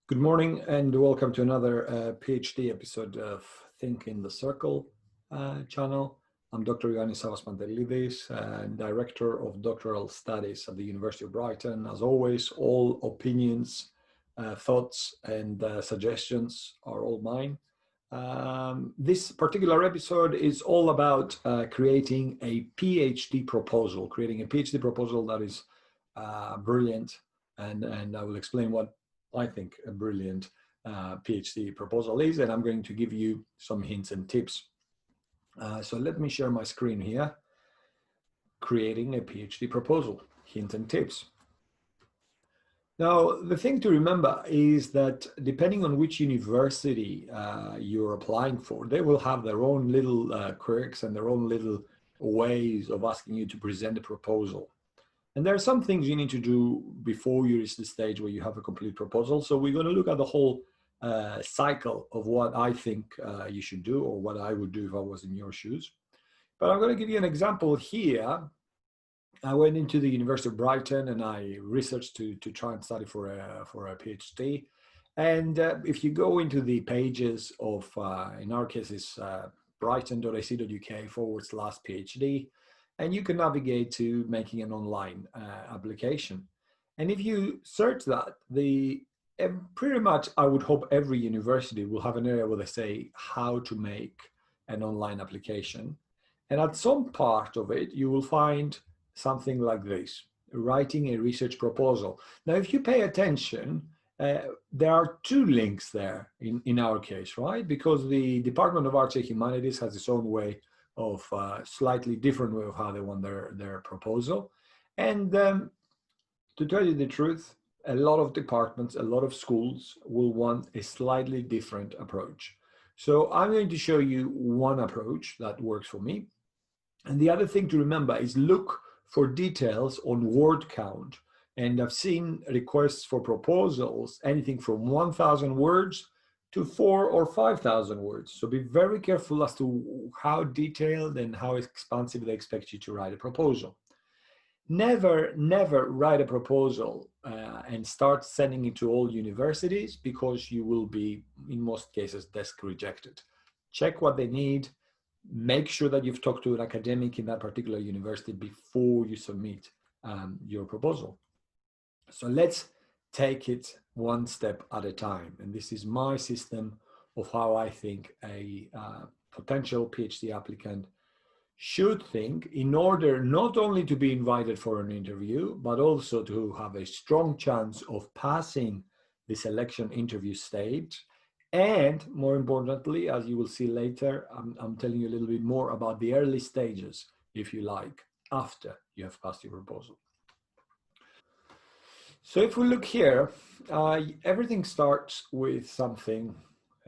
Good morning and welcome to another PhD episode of Think in the Circle channel. I'm Dr. Ioannis Savas-Pantelidis, Director of Doctoral Studies at the University of Brighton. As always, all opinions, thoughts and suggestions are all mine. This particular episode is all about creating a PhD proposal, that is brilliant, and I will explain what I think a brilliant PhD proposal is, and I'm going to give you some hints and tips. So let me share my screen here. Creating a PhD proposal, hints and tips. Now, the thing to remember is that depending on which university you're applying for, they will have their own little quirks and their own little ways of asking you to present a proposal. And there are some things you need to do before you reach the stage where you have a complete proposal. So we're going to look at the whole cycle of what I think you should do, or what I would do if I was in your shoes. But I'm going to give you an example here. I went into the University of Brighton and I researched to try and study for a PhD. And if you go into the pages of, in our case, it's brighton.ac.uk/PhD, and you can navigate to making an online application. And if you search that, pretty much I would hope every university will have an area where they say how to make an online application. And at some part of it, you will find something like this: writing a research proposal. Now, if you pay attention, there are two links there in our case, right? Because the Department of Arts and Humanities has its own way of slightly different way of how they want their proposal. And to tell you the truth, a lot of departments, a lot of schools will want a slightly different approach. So I'm going to show you one approach that works for me. And the other thing to remember is look for details on word count. And I've seen requests for proposals, anything from 1,000 words to 4,000 or 5,000 words. So be very careful as to how detailed and how expansive they expect you to write a proposal. Never write a proposal and start sending it to all universities, because you will be, in most cases, desk rejected. Check what they need. Make sure that you've talked to an academic in that particular university before you submit your proposal. So let's take it one step at a time. And this is my system of how I think a potential PhD applicant should think in order not only to be invited for an interview, but also to have a strong chance of passing the selection interview stage. And more importantly, as you will see later, I'm telling you a little bit more about the early stages, if you like, after you have passed your proposal. So if we look here, everything starts with something,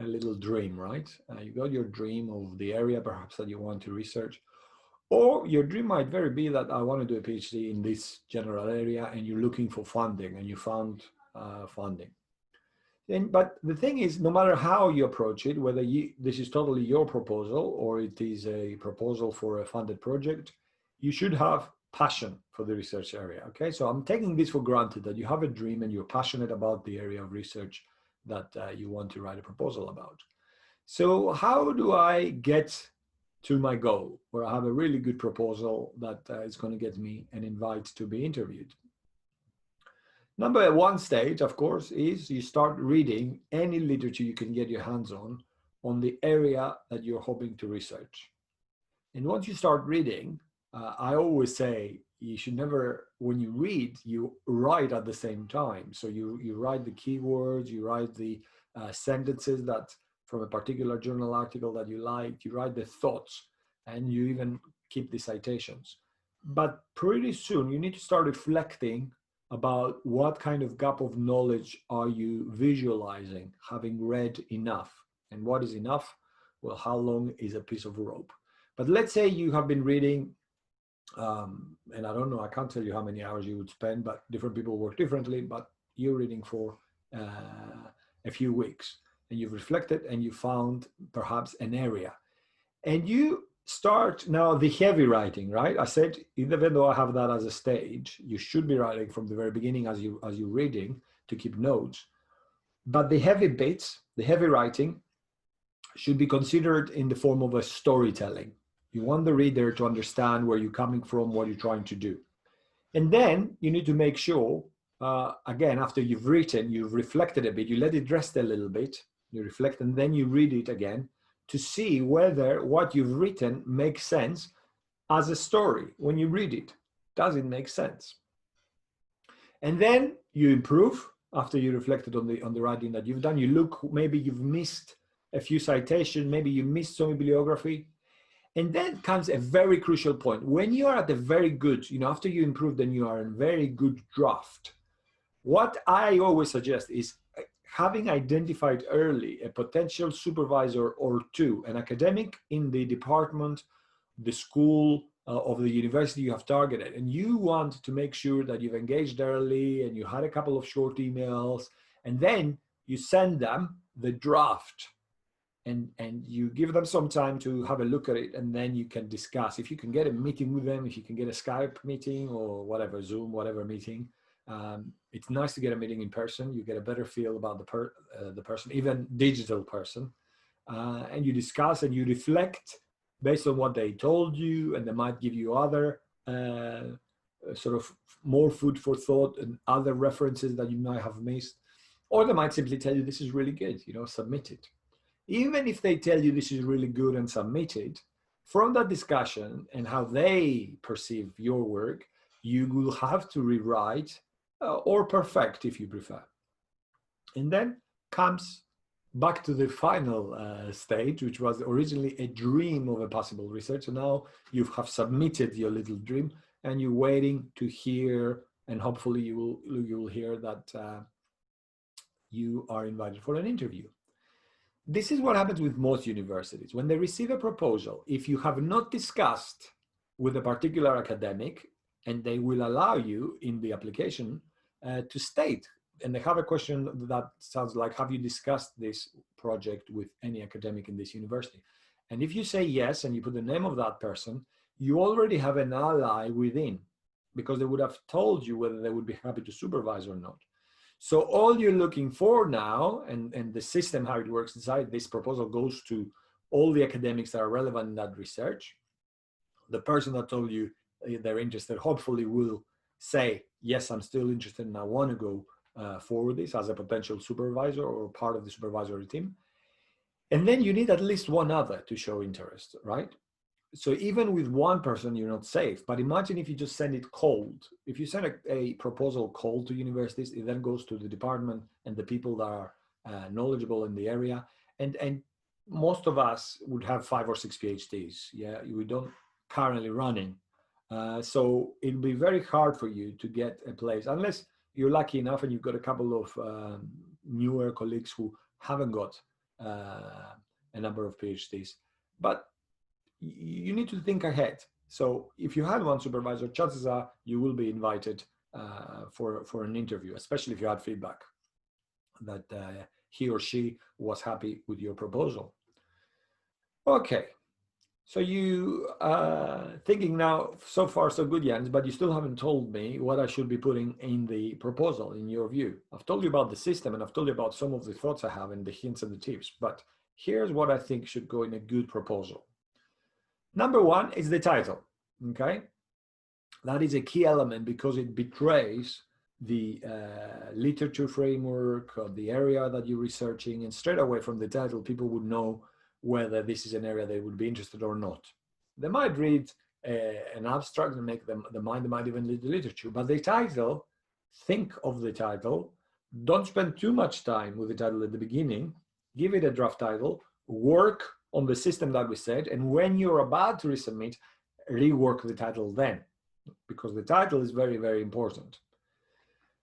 a little dream, right? You got your dream of the area perhaps that you want to research, or your dream might very be that I want to do a PhD in this general area, and you're looking for funding and you found funding. But the thing is, no matter how you approach it, whether this is totally your proposal or it is a proposal for a funded project, you should have passion for the research area, okay? So I'm taking this for granted, that you have a dream and you're passionate about the area of research that you want to write a proposal about. So how do I get to my goal, where I have a really good proposal that is going to get me an invite to be interviewed? Number one stage, of course, is you start reading any literature you can get your hands on the area that you're hoping to research. And once you start reading, I always say you should never, when you read, you write at the same time. So you write the keywords, you write the sentences that from a particular journal article that you like, you write the thoughts, and you even keep the citations. But pretty soon you need to start reflecting about what kind of gap of knowledge are you visualizing, having read enough. And what is enough? Well, how long is a piece of rope? But let's say you have been reading, and I don't know, I can't tell you how many hours you would spend, but different people work differently, but you're reading for a few weeks, and you've reflected and you found perhaps an area. And you start now the heavy writing, right? I said, even though I have that as a stage, you should be writing from the very beginning as you're reading to keep notes. But the heavy bits, the heavy writing, should be considered in the form of a storytelling. You want the reader to understand where you're coming from, what you're trying to do. And then you need to make sure, again, after you've written, you've reflected a bit, you let it rest a little bit, you reflect, and then you read it again to see whether what you've written makes sense as a story. When you read it, does it make sense? And then you improve after you reflected on the writing that you've done. You look, maybe you've missed a few citations, maybe you missed some bibliography. And then comes a very crucial point. When you are at a very good, after you improve, then you are in very good draft. What I always suggest is having identified early a potential supervisor or two, an academic in the department, the school of the university you have targeted, and you want to make sure that you've engaged early and you had a couple of short emails, and then you send them the draft. And you give them some time to have a look at it, and then you can discuss. If you can get a meeting with them, if you can get a Skype meeting or whatever, Zoom, whatever meeting, it's nice to get a meeting in person. You get a better feel about the person, even digital person, and you discuss and you reflect based on what they told you, and they might give you other sort of more food for thought and other references that you might have missed, or they might simply tell you this is really good, submit it. Even if they tell you this is really good and submit it, from that discussion and how they perceive your work, you will have to rewrite or perfect if you prefer. And then comes back to the final stage, which was originally a dream of a possible researcher. Now you have submitted your little dream and you're waiting to hear, and hopefully you will hear that you are invited for an interview. This is what happens with most universities. When they receive a proposal, if you have not discussed with a particular academic, and they will allow you in the application to state, and they have a question that sounds like, have you discussed this project with any academic in this university? And if you say yes, and you put the name of that person, you already have an ally within, because they would have told you whether they would be happy to supervise or not. So all you're looking for now, and the system, how it works inside, this proposal goes to all the academics that are relevant in that research. The person that told you they're interested hopefully will say, yes, I'm still interested and I want to go forward this as a potential supervisor or part of the supervisory team. And then you need at least one other to show interest, right? So even with one person, you're not safe. But imagine if you just send it cold. If you send a proposal cold to universities, it then goes to the department and the people that are knowledgeable in the area. And most of us would have 5 or 6 PhDs. Yeah, we don't currently running. So it'll be very hard for you to get a place, unless you're lucky enough and you've got a couple of newer colleagues who haven't got a number of PhDs. But you need to think ahead. So if you had one supervisor, chances are you will be invited for an interview, especially if you had feedback that he or she was happy with your proposal. Okay, so you thinking now, so far so good, Jens, but you still haven't told me what I should be putting in the proposal, in your view. I've told you about the system and I've told you about some of the thoughts I have and the hints and the tips, but here's what I think should go in a good proposal. Number one is the title, okay? That is a key element because it betrays the literature framework of the area that you're researching, and straight away from the title, people would know whether this is an area they would be interested or not. They might read an abstract and make them, they might even read the literature, but the title, think of the title, don't spend too much time with the title at the beginning, give it a draft title, work on the system that we said, and when you're about to resubmit, rework the title then, because the title is very, very important.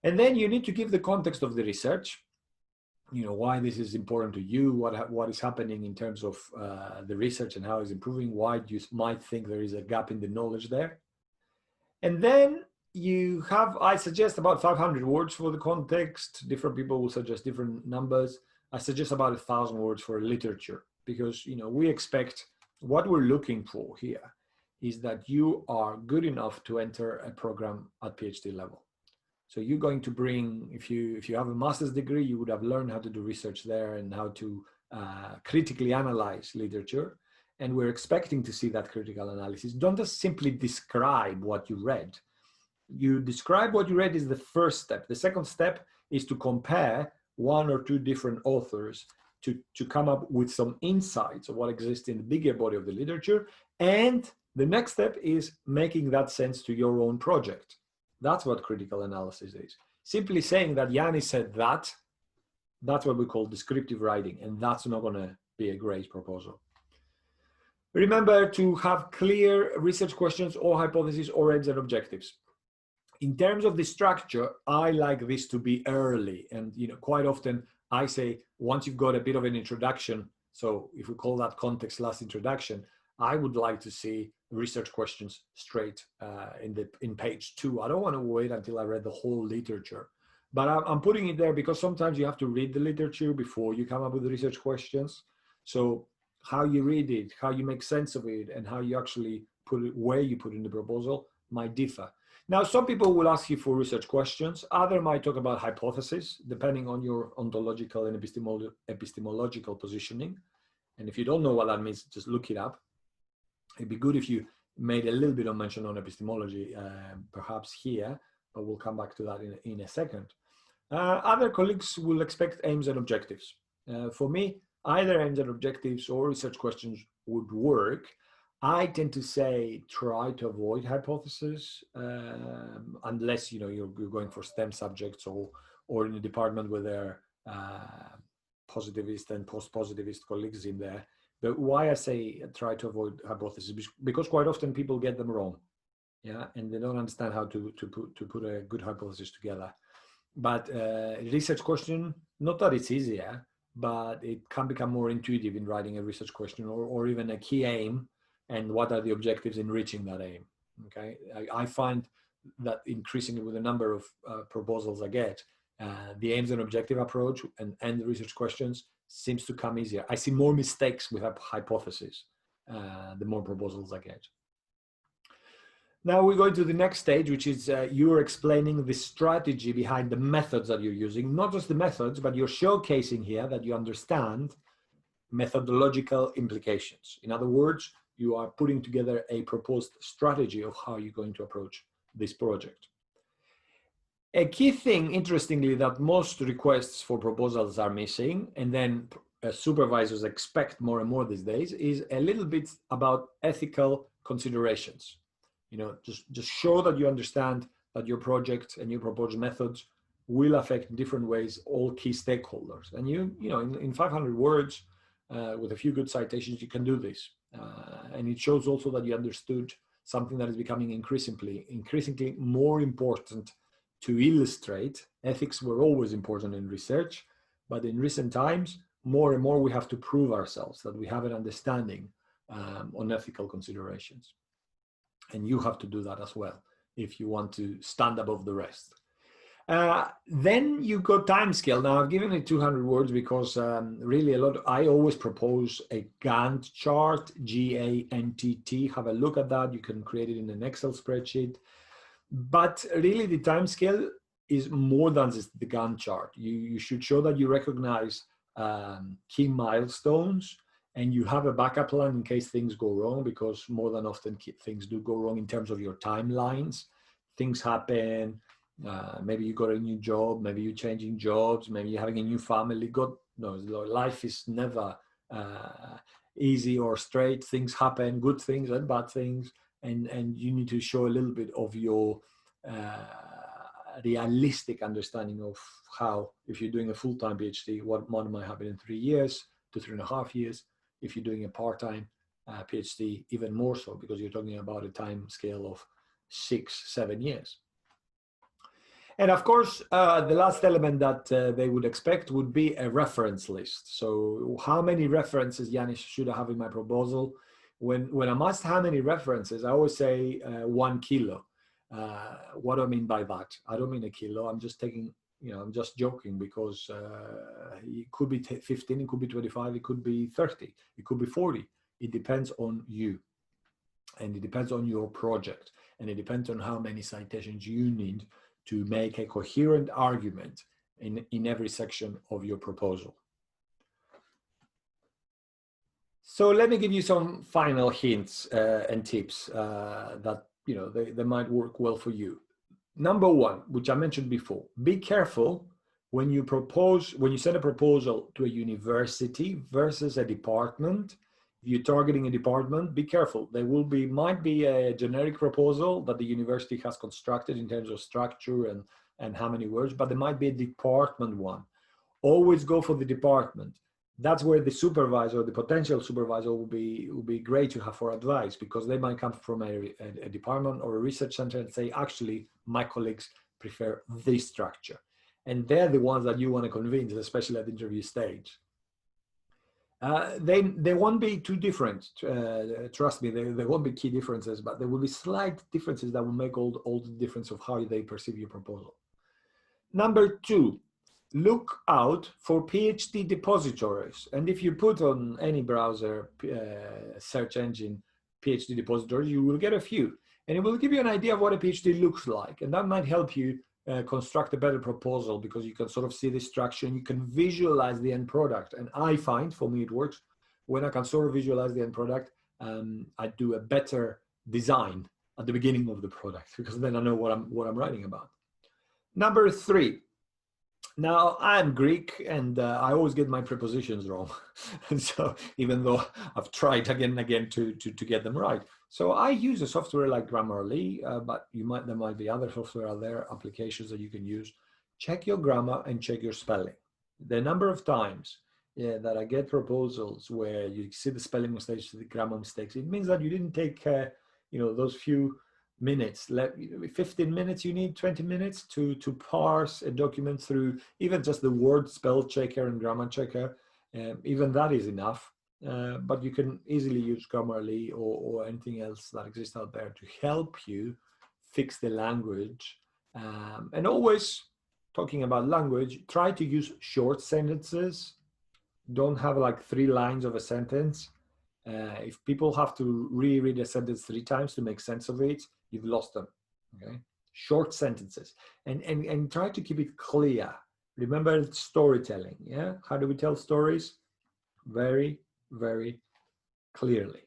And then you need to give the context of the research, why this is important to you, what is happening in terms of the research and how it's improving, why you might think there is a gap in the knowledge there. And then you have, I suggest about 500 words for the context. Different people will suggest different numbers. I suggest about 1,000 words for literature, because we expect, what we're looking for here is that you are good enough to enter a program at PhD level. So you're going to bring, if you have a master's degree, you would have learned how to do research there and how to critically analyze literature. And we're expecting to see that critical analysis. Don't just simply describe what you read. You describe what you read is the first step. The second step is to compare one or two different authors to come up with some insights of what exists in the bigger body of the literature. And the next step is making that sense to your own project. That's what critical analysis is. Simply saying that Yannis said that, that's what we call descriptive writing, and that's not going to be a great proposal. Remember to have clear research questions or hypotheses or aims and objectives. In terms of the structure, I like this to be early, and quite often I say once you've got a bit of an introduction, so if we call that context last introduction, I would like to see research questions straight in page 2. I don't want to wait until I read the whole literature, but I'm putting it there because sometimes you have to read the literature before you come up with the research questions. So how you read it, how you make sense of it, and how you actually put it, where you put in the proposal might differ. Now, some people will ask you for research questions. Others might talk about hypotheses, depending on your ontological and epistemological positioning. And if you don't know what that means, just look it up. It'd be good if you made a little bit of mention on epistemology, perhaps here, but we'll come back to that in a second. Other colleagues will expect aims and objectives. For me, either aims and objectives or research questions would work. I tend to say try to avoid hypotheses unless you're going for STEM subjects or in a department where there are positivist and post-positivist colleagues in there. But why I say try to avoid hypotheses, because quite often people get them wrong, and they don't understand how to put a good hypothesis together. But research question, not that it's easier, but it can become more intuitive in writing a research question or even a key aim, and what are the objectives in reaching that aim. Okay, I find that increasingly with the number of proposals I get, the aims and objective approach and the research questions seems to come easier. I see more mistakes with hypotheses the more proposals I get. Now we go to the next stage, which is you're explaining the strategy behind the methods that you're using, not just the methods, but you're showcasing here that you understand methodological implications. In other words, you are putting together a proposed strategy of how you're going to approach this project. A key thing, interestingly, that most requests for proposals are missing, and then supervisors expect more and more these days, is a little bit about ethical considerations. Just show that you understand that your project and your proposed methods will affect in different ways all key stakeholders. And in 500 words, with a few good citations, you can do this. And it shows also that you understood something that is becoming increasingly more important to illustrate. Ethics were always important in research, but in recent times, more and more we have to prove ourselves that we have an understanding on ethical considerations. And you have to do that as well if you want to stand above the rest. Then you go time scale. Now I've given it 200 words because really I always propose a Gantt chart, G-A-N-T-T. Have a look at that. You can create it in an Excel spreadsheet. But really the time scale is more than just the Gantt chart. You should show that you recognize key milestones and you have a backup plan in case things go wrong, because more than often things do go wrong in terms of your timelines. Things happen. Maybe you got a new job, maybe you're changing jobs, maybe you're having a new family. God knows, life is never easy or straight. Things happen, good things and bad things, and you need to show a little bit of your realistic understanding of how, if you're doing a full-time PhD, what might happen in 3 years to 3.5 years. If you're doing a part-time PhD, even more so, because you're talking about a time scale of 6-7 years. And of course, the last element that they would expect would be a reference list. So how many references, Yannis, should I have in my proposal? When I'm asked how many references, I always say 1 kilo. What do I mean by that? I don't mean a kilo. I'm just taking, I'm just joking, because it could be 15, it could be 25, it could be 30, it could be 40. It depends on you. And it depends on your project. And it depends on how many citations you need to make a coherent argument in every section of your proposal. So let me give you some final hints and tips that they might work well for you. Number one, which I mentioned before, be careful when you send a proposal to a university versus a department. If you're targeting a department, be careful. There might be a generic proposal that the university has constructed in terms of structure and how many words, but there might be a department one. Always go for the department. That's where the supervisor, the potential supervisor, will be great to have for advice, because they might come from a department or a research center and say, actually, my colleagues prefer this structure. And they're the ones that you want to convince, especially at the interview stage. They won't be too different. Trust me, there won't be key differences, but there will be slight differences that will make all the difference of how they perceive your proposal. Number two, look out for PhD depositories. And if you put on any browser search engine PhD depositories, you will get a few. And it will give you an idea of what a PhD looks like. And that might help you construct a better proposal, because you can sort of see the structure and you can visualize the end product. And I find, for me, it works when I can sort of visualize the end product. I do a better design at the beginning of the product, because then I know what I'm writing about. Number three. Now, I'm Greek and I always get my prepositions wrong. And so even though I've tried again and again to get them right. So I use a software like Grammarly, but there might be other software out there, applications that you can use. Check your grammar and check your spelling. The number of times that I get proposals where you see the spelling mistakes, the grammar mistakes, it means that you didn't take those few minutes, 15 minutes, you need 20 minutes to parse a document through even just the word spell checker and grammar checker. Even that is enough, but you can easily use Grammarly or anything else that exists out there to help you fix the language. And always talking about language, try to use short sentences. Don't have like 3 lines of a sentence. If people have to reread a sentence 3 times to make sense of it, you've lost them. Okay, short sentences, and try to keep it clear. Remember storytelling. Yeah, how do we tell stories? Very, very clearly.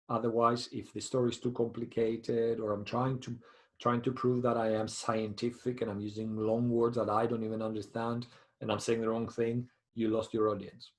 Otherwise, if the story is too complicated, or I'm trying to prove that I am scientific and I'm using long words that I don't even understand and I'm saying the wrong thing, you lost your audience.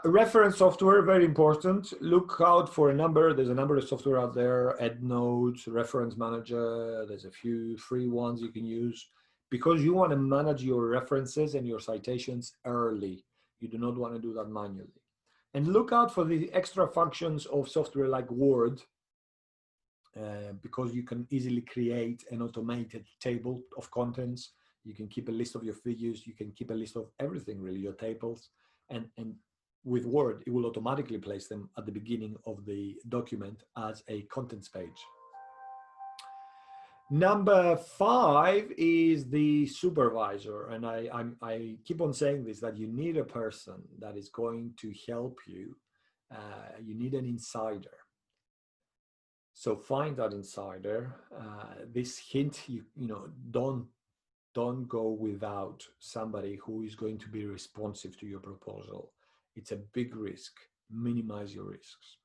Reference software, very important. Look out for there's a number of software out there, EndNote, Reference Manager, there's a few free ones you can use, because you want to manage your references and your citations early. You do not want to do that manually. And look out for the extra functions of software like Word, because you can easily create an automated table of contents. You can keep a list of your figures, you can keep a list of everything, really, your tables, and with Word, it will automatically place them at the beginning of the document as a contents page. Number 5 is the supervisor. And I keep on saying this, that you need a person that is going to help you. You need an insider. So find that insider. This hint, don't go without somebody who is going to be responsive to your proposal. It's a big risk. Minimize your risks.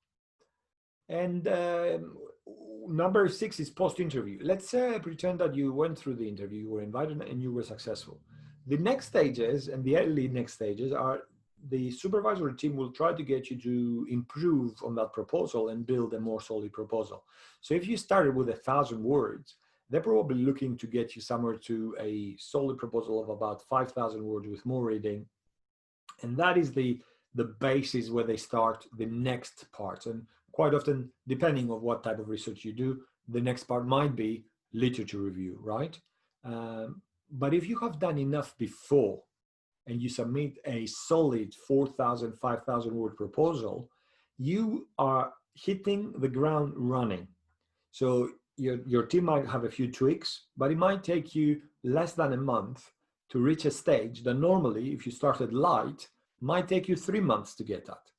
And number 6 is post-interview. Let's pretend that you went through the interview, you were invited, and you were successful. The next stages, and the early next stages, are the supervisory team will try to get you to improve on that proposal and build a more solid proposal. So if you started with 1,000 words, they're probably looking to get you somewhere to a solid proposal of about 5,000 words with more reading. And that is the basis where they start the next part. And quite often, depending on what type of research you do, the next part might be literature review, right? But if you have done enough before and you submit a solid 4,000, 5,000 word proposal, you are hitting the ground running. So your team might have a few tweaks, but it might take you less than a month to reach a stage that normally, if you started light, might take you 3 months to get at.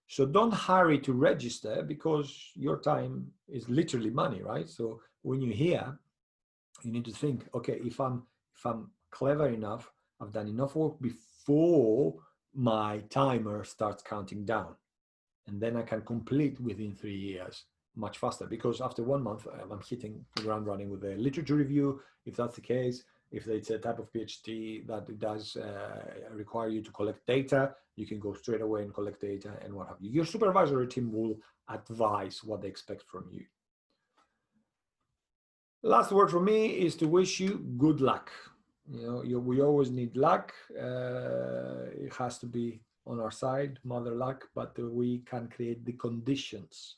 So don't hurry to register, because your time is literally money, right? So when you're here, You need to think, okay, if I'm clever enough, I've done enough work before my timer starts counting down, and then I can complete within 3 years much faster, because after 1 month I'm hitting the ground running with the literature review. If that's the case, if it's a type of PhD that it does require you to collect data, you can go straight away and collect data and what have you. Your supervisory team will advise what they expect from you. Last word from me is to wish you good luck. We always need luck. It has to be on our side, mother luck, but we can create the conditions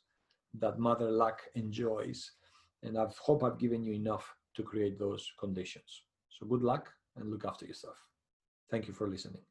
that mother luck enjoys. And I hope I've given you enough to create those conditions. So good luck and look after yourself. Thank you for listening.